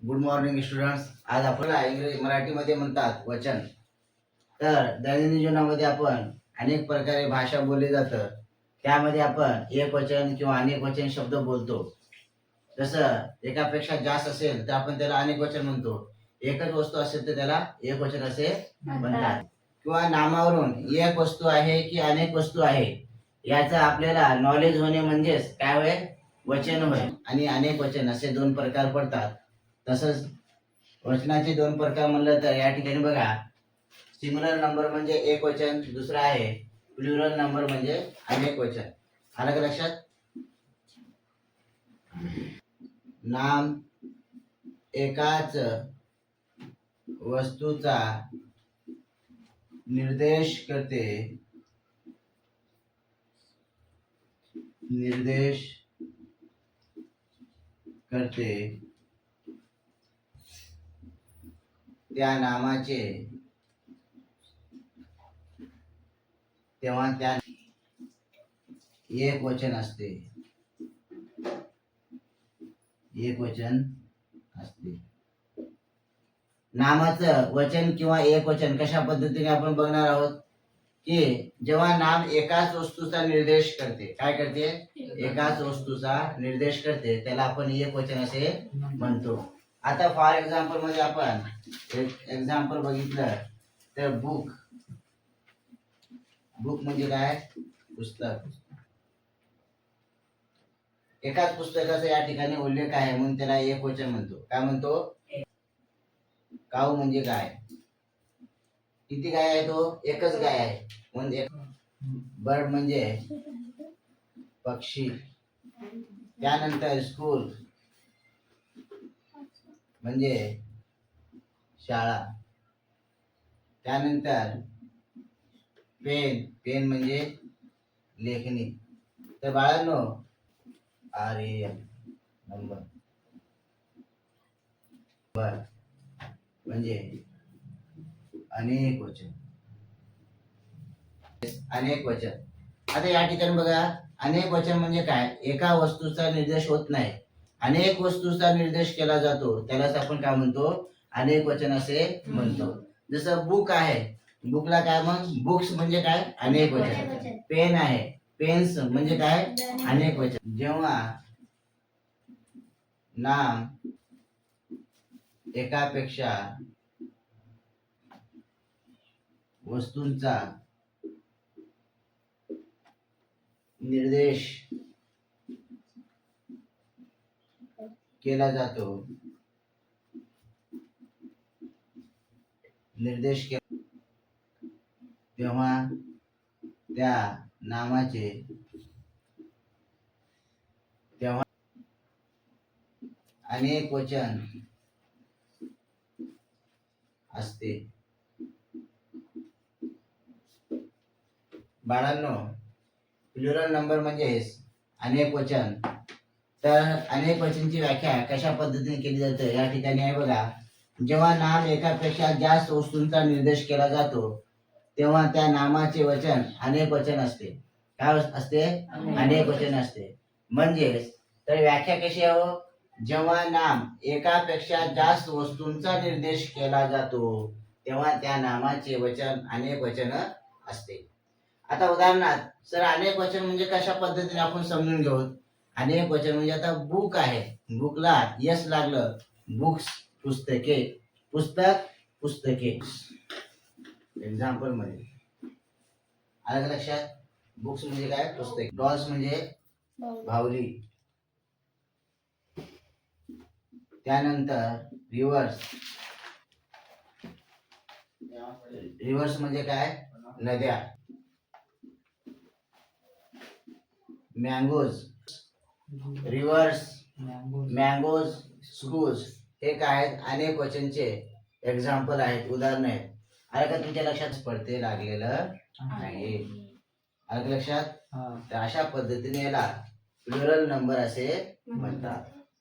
Good morning students. आज आपल्याला मराठीमध्ये म्हणतात वचन. तर दैनंदिन जीवनामध्ये आपण अनेक प्रकारे भाषा बोलली जातं. त्यामध्ये आपण एक वचन किंवा अनेक वचन शब्द बोलतो. जसं एकापेक्षा जास्त असेल तर आपण त्याला अनेक वचन म्हणतो. एकच वस्तू असेल तर त्याला एक वचन असे म्हणतात. किंवा नामावरून एक वस्तू आहे की अनेक वस्तू आहे याचा आपल्याला नॉलेज होणे म्हणजेच काय होय, वचन होय. आणि अनेक वचन असे दोन प्रकार पडतात. तसंच वचनाचे दोन प्रकार म्हणलं तर या ठिकाणी बघा, सिंग्युलर नंबर म्हणजे एक वचन, दुसरा आहे प्लुरल नंबर म्हणजे अनेक वचन. आलं का लक्षात? नाम एकाच वस्तूचा निर्देश करते, त्या नामाचे तेव्हा त्या एक वचन असते. नामाचं वचन किंवा एक वचन कशा पद्धतीने आपण बघणार आहोत की जेव्हा नाम एकाच वस्तूचा निर्देश करते, काय करते, एकाच वस्तूचा निर्देश करते, त्याला आपण एक वचन असे म्हणतो. आता फॉर एक्झाम्पल मध्ये आपण एक्झाम्पल बघितलं तर बुक म्हणजे काय, पुस्तक. एकाच पुस्तकाचा या ठिकाणी उल्लेख आहे म्हणून त्याला एक वचन म्हणतो. काय म्हणतो? काऊ म्हणजे गाय. किती गाय आहे? तो एकच गाय आहे म्हणून एक. बर्ड म्हणजे पक्षी. त्यानंतर स्कूल म्हणजे शाळा. त्यानंतर पेन म्हणजे लेखणी. तर बाळांनो, नंबर म्हणजे अनेक वचन. आता या ठिकाणी बघा, अनेक वचन म्हणजे काय, एका वस्तूचा निर्देश होत नाही, अनेक वस्तूचा निर्देश केला जातो, त्यालाच आपण काय म्हणतो, अनेक वचन असे म्हणतो. जसं बुक आहे, बुकला काय, मग बुक्स म्हणजे काय, अनेक वचन. पेन आहे, पेन्स म्हणजे काय, अनेक वचन. जेव्हा नाम एकापेक्षा वस्तूंचा निर्देश केला जातो, तेव्हा त्या नामाचे अनेक वचन असते. बाळांनो, प्लुरल नंबर म्हणजे अनेक वचन. तर अनेक वचनची व्याख्या कशा पद्धतीने केली जाते या ठिकाणी आहे बघा. जेव्हा नाम एकापेक्षा जास्त वस्तूंचा निर्देश केला जातो तेव्हा त्या नामाचे वचन अनेक वचन असते. काय असते? अनेक वचन असते. म्हणजेच तर व्याख्या कशी आहे हो? जेव्हा नाम एकापेक्षा जास्त वस्तूंचा निर्देश केला जातो तेव्हा त्या नामाचे वचन अनेक वचन असते. आता उदाहरणार्थ सर, अनेक वचन म्हणजे कशा पद्धतीने आपण समजून घेऊ. अनेक वचन म्हणजे आता बुक आहे, बुकला यस लागलं, बुक्स पुस्तके, पुस्तक पुस्तके. एक्झाम्पल मध्ये आलं का लक्षात? बुक्स म्हणजे काय, पुस्तक. डॉल्स म्हणजे भावली. त्यानंतर रिव्हर्स म्हणजे काय, नद्या. Mangoes, reverse, mangoes, schools. हे काय आहेत, अनेक वचनचे एक्झाम्पल आहेत, उदाहरण आहेत. आलं का तुमच्या लक्षात? पडते लागलेलं आहे. आलं का लक्षात? तर अशा पद्धतीने याला प्लुरल नंबर असे म्हणतात.